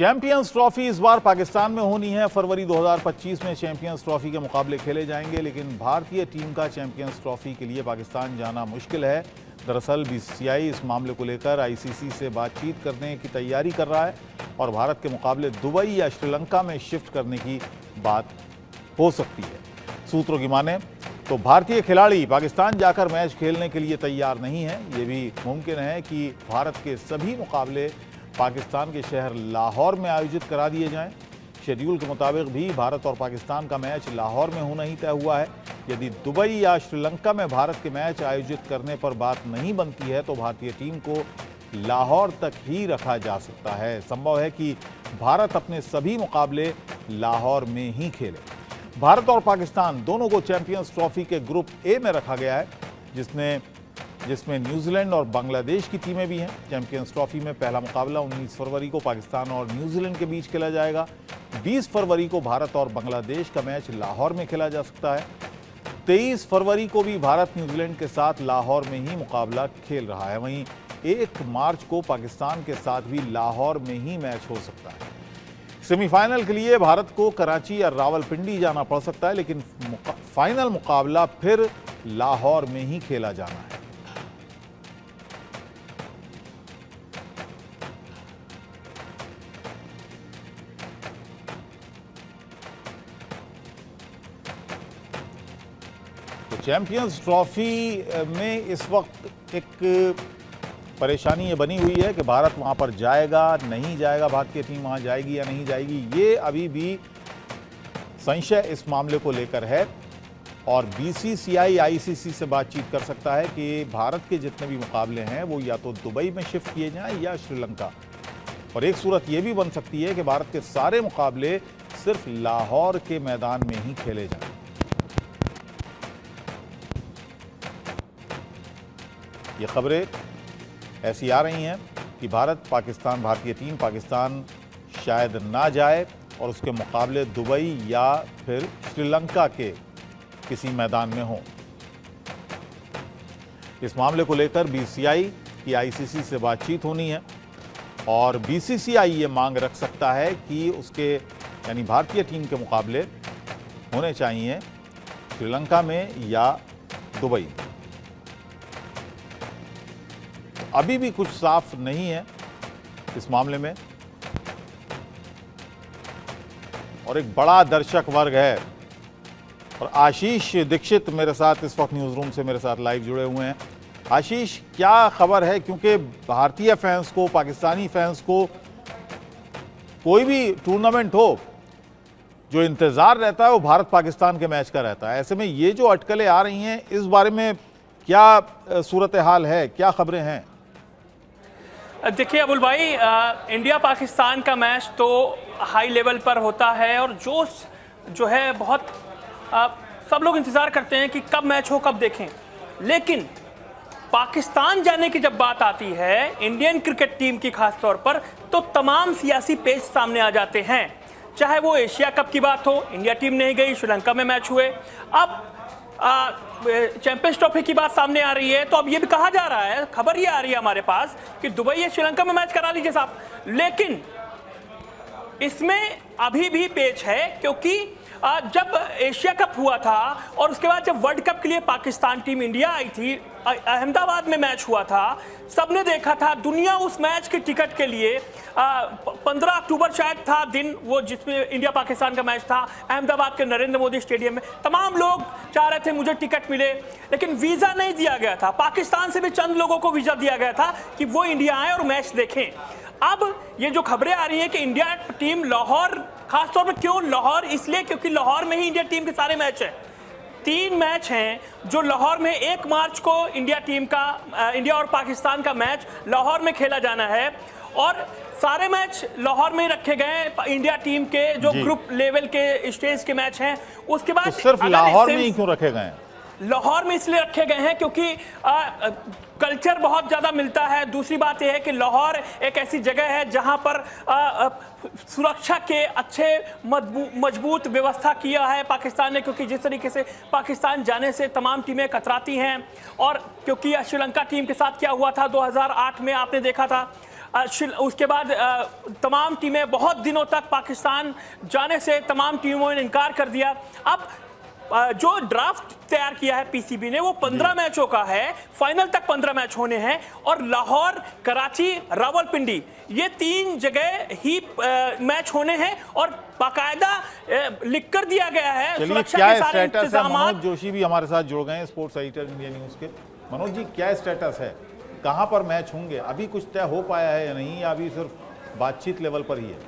Champions trophy इस बार पाकिस्तान में होनी है। फरवरी 2025 में चैंपियंस ट्रॉफी के मुकाबले खेले जाएंगे, लेकिन भारतीय टीम का चैंपियंस ट्रॉफी के लिए पाकिस्तान जाना मुश्किल है। दरअसल बीसीसीआई इस मामले को लेकर आईसीसी से बातचीत करने की तैयारी कर रहा है और भारत के मुकाबले दुबई या श्रीलंका में शिफ्ट करने की बात हो सकती है। सूत्रों की माने तो भारतीय खिलाड़ी पाकिस्तान जाकर मैच खेलने के लिए तैयार नहीं है। ये भी मुमकिन है कि भारत के सभी मुकाबले पाकिस्तान के शहर लाहौर में आयोजित करा दिए जाएं। शेड्यूल के मुताबिक भी भारत और पाकिस्तान का मैच लाहौर में होना ही तय हुआ है। यदि दुबई या श्रीलंका में भारत के मैच आयोजित करने पर बात नहीं बनती है तो भारतीय टीम को लाहौर तक ही रखा जा सकता है। संभव है कि भारत अपने सभी मुकाबले लाहौर में ही खेले। भारत और पाकिस्तान दोनों को चैंपियंस ट्रॉफी के ग्रुप ए में रखा गया है, जिसमें न्यूजीलैंड और बांग्लादेश की टीमें भी हैं। चैंपियंस ट्रॉफी में पहला मुकाबला 19 फरवरी को पाकिस्तान और न्यूजीलैंड के बीच खेला जाएगा। 20 फरवरी को भारत और बांग्लादेश का मैच लाहौर में खेला जा सकता है। 23 फरवरी को भी भारत न्यूजीलैंड के साथ लाहौर में ही मुकाबला खेल रहा है। वहीं 1 मार्च को पाकिस्तान के साथ भी लाहौर में ही मैच हो सकता है। सेमीफाइनल के लिए भारत को कराची या रावलपिंडी जाना पड़ सकता है, लेकिन फाइनल मुकाबला फिर लाहौर में ही खेला जाना है। तो चैंपियंस ट्रॉफी में इस वक्त एक परेशानी ये बनी हुई है कि भारत वहां पर जाएगा नहीं जाएगा, भारतीय टीम वहां जाएगी या नहीं जाएगी, ये अभी भी संशय इस मामले को लेकर है। और बीसीसीआई आईसीसी से बातचीत कर सकता है कि भारत के जितने भी मुकाबले हैं वो या तो दुबई में शिफ्ट किए जाएं या श्रीलंका। और एक सूरत ये भी बन सकती है कि भारत के सारे मुकाबले सिर्फ लाहौर के मैदान में ही खेले जाएं। ये खबरें ऐसी आ रही हैं कि भारतीय टीम पाकिस्तान शायद ना जाए और उसके मुकाबले दुबई या फिर श्रीलंका के किसी मैदान में हो। इस मामले को लेकर बीसीसीआई की आईसीसी से बातचीत होनी है और बीसीसीआई ये मांग रख सकता है कि उसके यानी भारतीय टीम के मुकाबले होने चाहिए श्रीलंका में या दुबई में। अभी भी कुछ साफ नहीं है इस मामले में और एक बड़ा दर्शक वर्ग है। और आशीष दीक्षित मेरे साथ इस वक्त न्यूज़ रूम से मेरे साथ लाइव जुड़े हुए हैं। आशीष, क्या खबर है? क्योंकि भारतीय फैंस को, पाकिस्तानी फैंस को कोई भी टूर्नामेंट हो जो इंतज़ार रहता है वो भारत पाकिस्तान के मैच का रहता है। ऐसे में ये जो अटकलें आ रही हैं, इस बारे में क्या सूरत हाल है, क्या खबरें हैं? देखिए अबुल भाई, इंडिया पाकिस्तान का मैच तो हाई लेवल पर होता है और जोश जो है बहुत सब लोग इंतज़ार करते हैं कि कब मैच हो, कब देखें। लेकिन पाकिस्तान जाने की जब बात आती है इंडियन क्रिकेट टीम की खास तौर पर, तो तमाम सियासी पेच सामने आ जाते हैं। चाहे वो एशिया कप की बात हो, इंडिया टीम नहीं गई, श्रीलंका में मैच हुए, अब चैंपियंस ट्रॉफी की बात सामने आ रही है, तो अब ये भी कहा जा रहा है, खबर ये आ रही है हमारे पास कि दुबई या श्रीलंका में मैच करा लीजिए साहब। लेकिन इसमें अभी भी पेच है, क्योंकि जब एशिया कप हुआ था और उसके बाद जब वर्ल्ड कप के लिए पाकिस्तान टीम इंडिया आई थी, अहमदाबाद में मैच हुआ था, सबने देखा था, दुनिया उस मैच के टिकट के लिए 15 अक्टूबर शायद था दिन वो जिसमें इंडिया पाकिस्तान का मैच था, अहमदाबाद के नरेंद्र मोदी स्टेडियम में तमाम लोग चाह रहे थे मुझे टिकट मिले, लेकिन वीज़ा नहीं दिया गया था। पाकिस्तान से भी चंद लोगों को वीज़ा दिया गया था कि वो इंडिया आए और मैच देखें। अब ये जो खबरें आ रही हैं कि इंडिया टीम लाहौर, खासतौर पर क्यों लाहौर, इसलिए क्योंकि लाहौर में ही इंडिया टीम के सारे मैच हैं। 3 मैच हैं जो लाहौर में 1 मार्च को इंडिया और पाकिस्तान का मैच लाहौर में खेला जाना है और सारे मैच लाहौर में ही रखे गए हैं। इंडिया टीम के जो ग्रुप लेवल के स्टेज के मैच हैं, उसके बाद तो सिर्फ लाहौर में ही क्यों रखे गए हैं? लाहौर में इसलिए रखे गए हैं क्योंकि कल्चर बहुत ज़्यादा मिलता है। दूसरी बात यह है कि लाहौर एक ऐसी जगह है जहां पर सुरक्षा के अच्छे मजबूत व्यवस्था किया है पाकिस्तान ने, क्योंकि जिस तरीके से पाकिस्तान जाने से तमाम टीमें कतराती हैं। और क्योंकि श्रीलंका टीम के साथ क्या हुआ था 2008 में आपने देखा था, उसके बाद तमाम टीमें बहुत दिनों तक पाकिस्तान जाने से तमाम टीमों ने इनकार कर दिया। अब जो ड्राफ्ट तैयार किया है पीसीबी ने वो 15 मैचों का है, फाइनल तक 15 मैच होने हैं और लाहौर, कराची, रावलपिंडी ये 3 जगह ही मैच होने हैं और बाकायदा लिख कर दिया गया है सुरक्षा के सारे इंतजाम। मनोज जोशी भी हमारे साथ जुड़ गए हैं, स्पोर्ट्स एडिटर इंडिया न्यूज के। मनोज जी, क्या स्टेटस है, कहां पर मैच होंगे, अभी कुछ तय हो पाया है या नहीं, या अभी सिर्फ बातचीत लेवल पर ही है?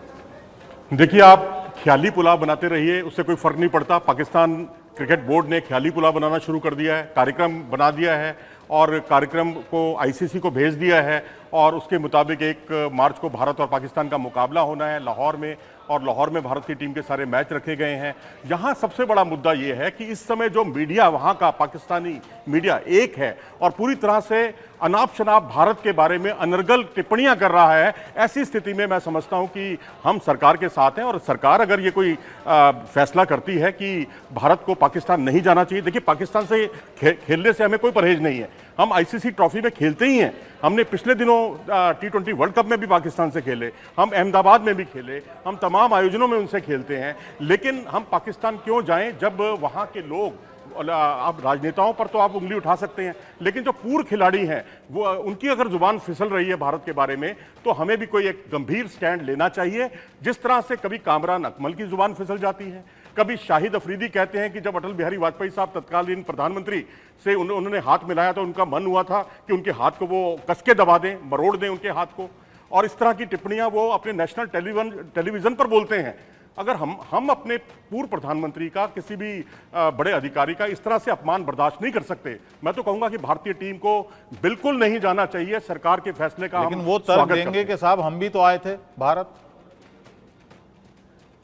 देखिए, आप ख्याली पुलाव बनाते रहिए, उससे कोई फर्क नहीं पड़ता। पाकिस्तान क्रिकेट बोर्ड ने ख्याली पुलाव बनाना शुरू कर दिया है, कार्यक्रम बना दिया है और कार्यक्रम को आईसीसी को भेज दिया है और उसके मुताबिक 1 मार्च को भारत और पाकिस्तान का मुकाबला होना है लाहौर में, और लाहौर में भारत की टीम के सारे मैच रखे गए हैं। यहाँ सबसे बड़ा मुद्दा ये है कि इस समय जो मीडिया वहाँ का पाकिस्तानी मीडिया एक है और पूरी तरह से अनाप शनाप भारत के बारे में अनर्गल टिप्पणियां कर रहा है। ऐसी स्थिति में मैं समझता हूं कि हम सरकार के साथ हैं और सरकार अगर ये कोई फैसला करती है कि भारत को पाकिस्तान नहीं जाना चाहिए, देखिए पाकिस्तान से खेलने से हमें कोई परहेज नहीं है, हम आईसीसी ट्रॉफी में खेलते ही हैं। हमने पिछले दिनों T20 वर्ल्ड कप में भी पाकिस्तान से खेले, हम अहमदाबाद में भी खेले, हम तमाम आयोजनों में उनसे खेलते हैं। लेकिन हम पाकिस्तान क्यों जाएं जब वहाँ के लोग, आप राजनेताओं पर तो आप उंगली उठा सकते हैं, लेकिन जो पूर्व खिलाड़ी हैं वो, उनकी अगर जुबान फिसल रही है भारत के बारे में, तो हमें भी कोई एक गंभीर स्टैंड लेना चाहिए। जिस तरह से कभी कामरान अकमल की जुबान फिसल जाती है, कभी शाहिद अफरीदी कहते हैं कि जब अटल बिहारी वाजपेयी साहब तत्कालीन प्रधानमंत्री से उन्होंने हाथ मिलाया तो उनका मन हुआ था कि उनके हाथ को वो कस के दबा दें, मरोड़ दें उनके हाथ को, और इस तरह की टिप्पणियां वो अपने नेशनल टेलीविजन पर बोलते हैं। अगर हम अपने पूर्व प्रधानमंत्री का, किसी भी बड़े अधिकारी का इस तरह से अपमान बर्दाश्त नहीं कर सकते। मैं तो कहूंगा कि भारतीय टीम को बिल्कुल नहीं जाना चाहिए। सरकार के फैसले का लेकिन वो तर्क देंगे कि साहब हम भी तो आए थे भारत।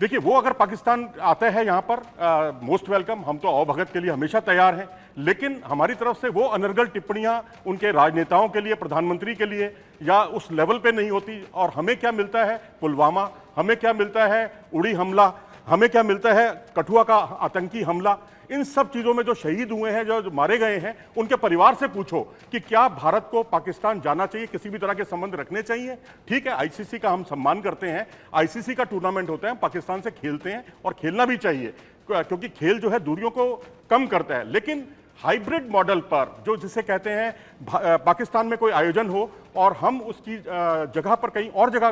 देखिए, वो अगर पाकिस्तान आता है यहाँ पर, मोस्ट वेलकम, हम तो आवभगत के लिए हमेशा तैयार हैं। लेकिन हमारी तरफ से वो अनर्गल टिप्पणियां उनके राजनेताओं के लिए, प्रधानमंत्री के लिए या उस लेवल पे नहीं होती। और हमें क्या मिलता है पुलवामा, हमें क्या मिलता है उड़ी हमला, हमें क्या मिलता है कठुआ का आतंकी हमला, इन सब चीजों में जो शहीद हुए हैं, जो मारे गए हैं, उनके परिवार से पूछो कि क्या भारत को पाकिस्तान जाना चाहिए, किसी भी तरह के संबंध रखने चाहिए। ठीक है, आईसीसी का हम सम्मान करते हैं, आईसीसी का टूर्नामेंट होता है, पाकिस्तान से खेलते हैं और खेलना भी चाहिए, क्योंकि खेल जो है दूरियों को कम करता है। लेकिन हाइब्रिड मॉडल पर, जो जिसे कहते हैं पाकिस्तान में कोई आयोजन हो और हम उसकी जगह पर कहीं और जगह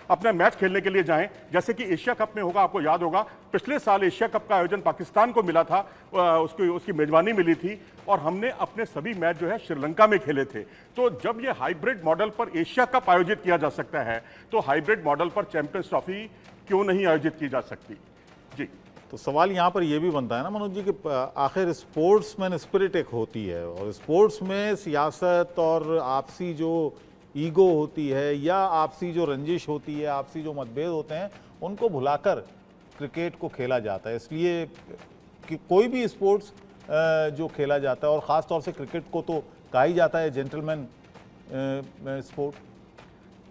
अपना मैच खेलने के लिए जाएं, जैसे कि एशिया कप में होगा, आपको याद होगा पिछले साल एशिया कप का आयोजन पाकिस्तान को मिला था, उसकी मेजबानी मिली थी और हमने अपने सभी मैच जो है श्रीलंका में खेले थे। तो जब ये हाइब्रिड मॉडल पर एशिया कप आयोजित किया जा सकता है, तो हाइब्रिड मॉडल पर चैंपियंस ट्रॉफी क्यों नहीं आयोजित की जा सकती। जी, तो सवाल यहाँ पर यह भी बनता है ना मनोज जी कि आखिर स्पोर्ट्समैन स्पिरिट एक होती है और स्पोर्ट्स में सियासत और आपसी जो ईगो होती है या आपसी जो रंजिश होती है, आपसी जो मतभेद होते हैं, उनको भुलाकर क्रिकेट को खेला जाता है। इसलिए कि कोई भी स्पोर्ट्स जो खेला जाता है और ख़ास तौर से क्रिकेट को तो कहा ही जाता है जेंटलमैन स्पोर्ट।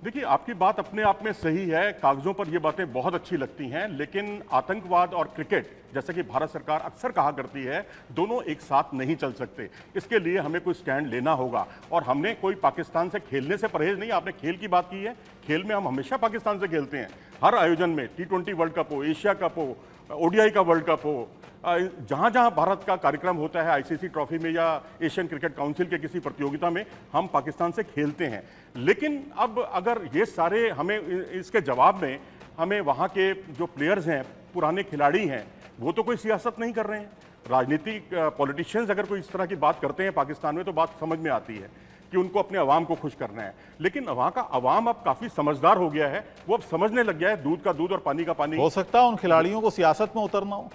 देखिए, आपकी बात अपने आप में सही है, कागजों पर ये बातें बहुत अच्छी लगती हैं, लेकिन आतंकवाद और क्रिकेट, जैसा कि भारत सरकार अक्सर कहा करती है, दोनों एक साथ नहीं चल सकते। इसके लिए हमें कोई स्टैंड लेना होगा और हमने कोई पाकिस्तान से खेलने से परहेज नहीं। आपने खेल की बात की है, खेल में हम हमेशा पाकिस्तान से खेलते हैं, हर आयोजन में, T20 वर्ल्ड कप हो, एशिया कप हो, ODI का वर्ल्ड कप हो, जहां जहां भारत का कार्यक्रम होता है आईसीसी ट्रॉफी में या एशियन क्रिकेट काउंसिल के किसी प्रतियोगिता में, हम पाकिस्तान से खेलते हैं। लेकिन अब अगर ये सारे, हमें इसके जवाब में हमें वहाँ के जो प्लेयर्स हैं, पुराने खिलाड़ी हैं, वो तो कोई सियासत नहीं कर रहे हैं। राजनीतिक पॉलिटिशियंस अगर कोई इस तरह की बात करते हैं पाकिस्तान में, तो बात समझ में आती है कि उनको अपने अवाम को खुश करना है। लेकिन वहाँ का अवाम अब काफ़ी समझदार हो गया है, वो अब समझने लग गया है दूध का दूध और पानी का पानी। हो सकता है उन खिलाड़ियों को सियासत में उतरना हो।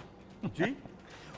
जी,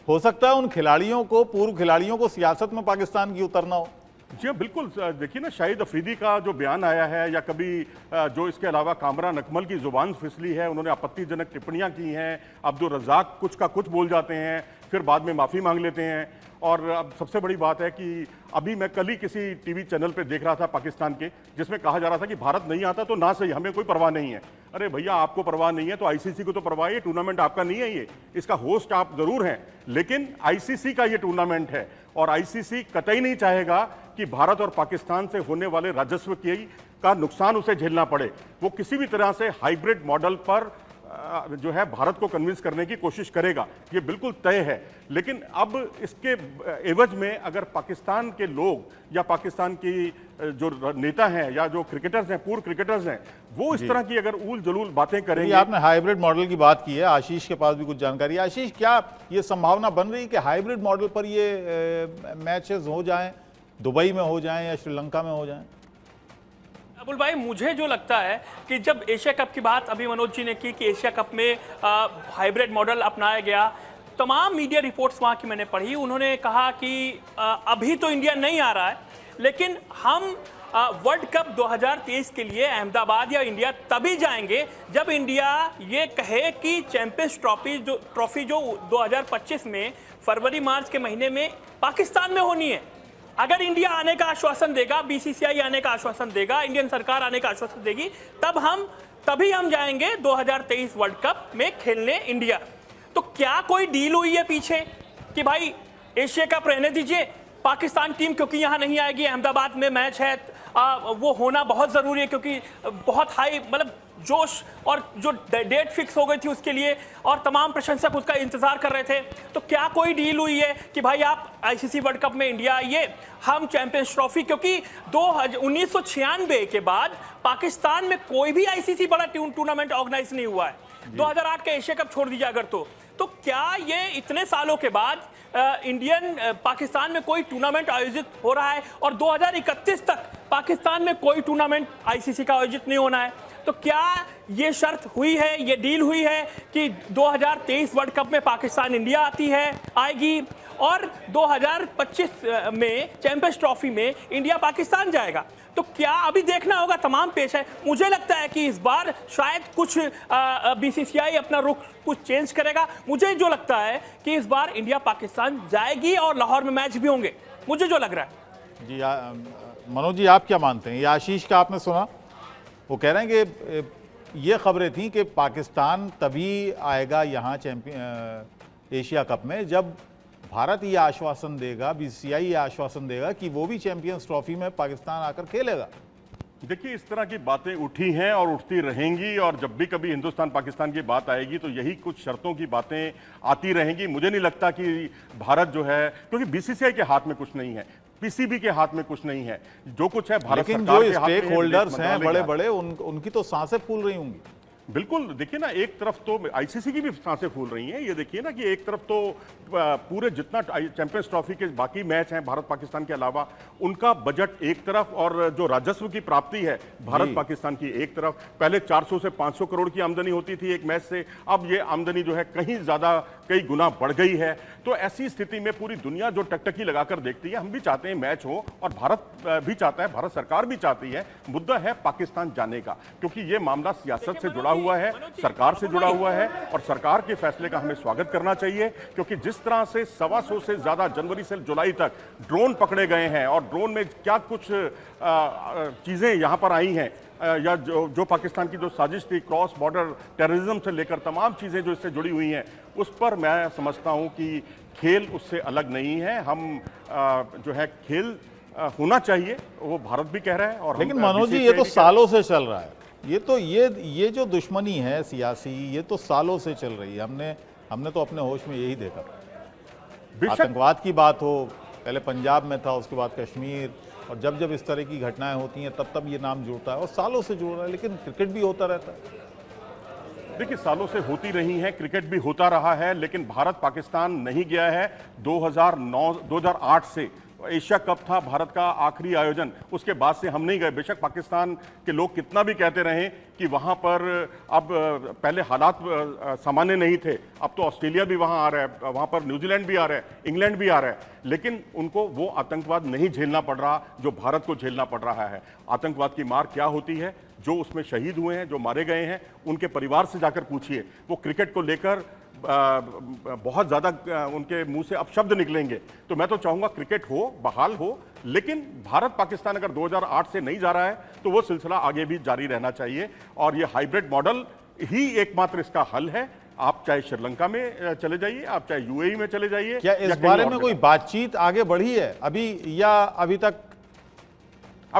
हो सकता है उन खिलाड़ियों को, पूर्व खिलाड़ियों को सियासत में पाकिस्तान की उतरना हो। जी हाँ, बिल्कुल। देखिए ना, शाहिद अफरीदी का जो बयान आया है, या कभी जो इसके अलावा कामरान अकमल की जुबान फिसली है, उन्होंने आपत्तिजनक टिप्पणियां की हैं, अब्दुल रज़ाक कुछ का कुछ बोल जाते हैं, फिर बाद में माफ़ी मांग लेते हैं। और अब सबसे बड़ी बात है कि अभी मैं कल ही किसी टीवी चैनल पे देख रहा था पाकिस्तान के, जिसमें कहा जा रहा था कि भारत नहीं आता तो ना सही, हमें कोई परवाह नहीं है। अरे भैया, आपको परवाह नहीं है तो आईसीसी को तो परवाह है, टूर्नामेंट आपका नहीं है, ये इसका होस्ट आप जरूर हैं, लेकिन आईसीसी का ये टूर्नामेंट है और आईसीसी कतई नहीं चाहेगा कि भारत और पाकिस्तान से होने वाले राजस्व का नुकसान उसे झेलना पड़े। वो किसी भी तरह से हाइब्रिड मॉडल पर जो है भारत को कन्विंस करने की कोशिश करेगा, ये बिल्कुल तय है। लेकिन अब इसके एवज में अगर पाकिस्तान के लोग या पाकिस्तान की जो नेता हैं या जो क्रिकेटर्स हैं, पूर्व क्रिकेटर्स हैं, वो इस तरह की अगर ऊल जलूल बातें करेंगे। आपने हाइब्रिड मॉडल की बात की है, आशीष के पास भी कुछ जानकारी है। आशीष, क्या ये संभावना बन रही है कि हाइब्रिड मॉडल पर ये मैचेस हो जाएं, दुबई में हो जाएं या श्रीलंका में हो जाएं? अबुल भाई, मुझे जो लगता है कि जब एशिया कप की बात अभी मनोज जी ने की कि एशिया कप में हाइब्रिड मॉडल अपनाया गया, तमाम मीडिया रिपोर्ट्स वहाँ की मैंने पढ़ी, उन्होंने कहा कि अभी तो इंडिया नहीं आ रहा है, लेकिन हम वर्ल्ड कप 2023 के लिए अहमदाबाद या इंडिया तभी जाएंगे जब इंडिया ये कहे कि चैंपियंस ट्रॉफी जो 2025 में फरवरी मार्च के महीने में पाकिस्तान में होनी है। अगर इंडिया आने का आश्वासन देगा, बीसीसीआई आने का आश्वासन देगा, इंडियन सरकार आने का आश्वासन देगी, तभी हम जाएंगे 2023 वर्ल्ड कप में खेलने इंडिया। तो क्या कोई डील हुई है पीछे कि भाई एशिया कप रहने दीजिए, पाकिस्तान टीम क्योंकि यहां नहीं आएगी, अहमदाबाद में मैच है, वो होना बहुत जरूरी है क्योंकि बहुत हाई मतलब जोश और जो डेट फिक्स हो गई थी उसके लिए, और तमाम प्रशंसक उसका इंतजार कर रहे थे। तो क्या कोई डील हुई है कि भाई आप आईसीसी वर्ल्ड कप में इंडिया आइए, हम चैंपियंस ट्रॉफी, क्योंकि 1996 के बाद पाकिस्तान में कोई भी आईसीसी बड़ा टूर्नामेंट ऑर्गेनाइज नहीं हुआ है, 2008 का एशिया कप छोड़ दीजिए अगर, तो क्या ये इतने सालों के बाद पाकिस्तान में कोई टूर्नामेंट आयोजित हो रहा है और 2031 तक पाकिस्तान में कोई टूर्नामेंट आईसीसी का आयोजित नहीं होना है? तो क्या ये शर्त हुई है, ये डील हुई है कि 2023 वर्ल्ड कप में पाकिस्तान इंडिया आएगी और 2025 में चैंपियंस ट्रॉफी में इंडिया पाकिस्तान जाएगा? तो क्या अभी देखना होगा, तमाम पेश है। मुझे लगता है कि इस बार शायद कुछ बीसीसीआई अपना रुख कुछ चेंज करेगा। मुझे जो लगता है कि इस बार इंडिया पाकिस्तान जाएगी और लाहौर में मैच भी होंगे, मुझे जो लग रहा है। जी मनोज जी, आप क्या मानते हैं? ये आशीष का आपने सुना, वो कह रहे हैं कि ये खबरें थी कि पाकिस्तान तभी आएगा यहाँ एशिया कप में जब भारत ये आश्वासन देगा, बीसीसीआई ये आश्वासन देगा कि वो भी चैंपियंस ट्रॉफी में पाकिस्तान आकर खेलेगा। देखिए, इस तरह की बातें उठी हैं और उठती रहेंगी, और जब भी कभी हिंदुस्तान पाकिस्तान की बात आएगी तो यही कुछ शर्तों की बातें आती रहेंगी। मुझे नहीं लगता कि भारत जो है, क्योंकि बीसीसीआई के हाथ में कुछ नहीं है, पीसीबी के हाथ में कुछ नहीं है, जो कुछ है भारत सरकार के हाथ में है। लेकिन जो स्टेक होल्डर्स हैं बड़े बड़े, उनकी तो सांसें फूल रही होंगी। बिल्कुल, देखिए ना, एक तरफ तो आईसीसी की भी सांसें फूल रही हैं। ये देखिए ना कि एक तरफ तो पूरे जितना चैंपियंस ट्रॉफी के बाकी मैच हैं भारत पाकिस्तान के अलावा, उनका बजट एक तरफ, और जो राजस्व की प्राप्ति है भारत पाकिस्तान की एक तरफ। पहले 400 से 500 करोड़ की आमदनी होती थी एक मैच से, अब ये आमदनी जो है कहीं ज्यादा, कई गुना बढ़ गई है। तो ऐसी स्थिति में पूरी दुनिया जो टकटकी लगाकर देखती है, हम भी चाहते हैं मैच हो और भारत भी चाहता है, भारत सरकार भी चाहती है। मुद्दा है पाकिस्तान जाने का, क्योंकि ये मामला सियासत से जुड़ा हुआ है, सरकार से जुड़ा हुआ है, और सरकार के फैसले का हमें स्वागत करना चाहिए। क्योंकि जिस तरह से 125 से ज्यादा जनवरी से जुलाई तक ड्रोन पकड़े गए हैं, और ड्रोन में क्या कुछ चीजें यहां पर आई हैं, या जो पाकिस्तान की जो साजिश थी, क्रॉस बॉर्डर टेररिज्म से लेकर तमाम चीजें जो इससे जुड़ी हुई हैं, उस पर मैं समझता हूं कि खेल उससे अलग नहीं है। हम जो है खेल होना चाहिए, वो भारत भी कह रहा है। और लेकिन मनोज जी, ये तो सालों से चल रहा है, ये जो दुश्मनी है सियासी, ये तो सालों से चल रही है। हमने तो अपने होश में यही देखा। आतंकवाद की बात हो, पहले पंजाब में था, उसके बाद कश्मीर, और जब इस तरह की घटनाएं होती हैं तब ये नाम जुड़ता है, और सालों से जुड़ रहा है। लेकिन क्रिकेट भी होता रहता है। देखिए, सालों से होती रही है, क्रिकेट भी होता रहा है, लेकिन भारत पाकिस्तान नहीं गया है। 2008 से एशिया कप था भारत का आखिरी आयोजन, उसके बाद से हम नहीं गए। बेशक पाकिस्तान के लोग कितना भी कहते रहे कि वहां पर अब पहले हालात सामान्य नहीं थे, अब तो ऑस्ट्रेलिया भी वहां आ रहा है, वहां पर न्यूजीलैंड भी आ रहा है, इंग्लैंड भी आ रहा है, लेकिन उनको वो आतंकवाद नहीं झेलना पड़ रहा जो भारत को झेलना पड़ रहा है। आतंकवाद की मार क्या होती है, जो उसमें शहीद हुए हैं, जो मारे गए हैं, उनके परिवार से जाकर पूछिए। वो क्रिकेट को लेकर बहुत ज़्यादा उनके मुंह से अपशब्द निकलेंगे। तो मैं तो चाहूँगा क्रिकेट हो, बहाल हो, लेकिन भारत पाकिस्तान अगर 2008 से नहीं जा रहा है तो वो सिलसिला आगे भी जारी रहना चाहिए और ये हाइब्रिड मॉडल ही एकमात्र इसका हल है। आप चाहे श्रीलंका में चले जाइए, आप चाहे यूएई में चले जाइए। क्या इस बारे में कोई बातचीत आगे बढ़ी है अभी, या अभी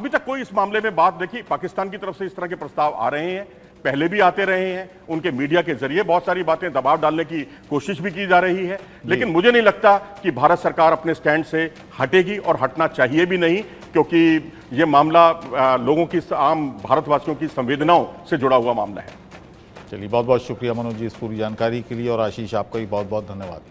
तक कोई इस मामले में बात? देखिए, पाकिस्तान की तरफ से इस तरह के प्रस्ताव आ रहे हैं, पहले भी आते रहे हैं, उनके मीडिया के जरिए बहुत सारी बातें दबाव डालने की कोशिश भी की जा रही है, लेकिन मुझे नहीं लगता कि भारत सरकार अपने स्टैंड से हटेगी और हटना चाहिए भी नहीं, क्योंकि यह मामला लोगों की, आम भारतवासियों की संवेदनाओं से जुड़ा हुआ मामला है। चलिए, बहुत बहुत शुक्रिया मनोज जी इस पूरी जानकारी के लिए, और आशीष आपका भी बहुत बहुत धन्यवाद।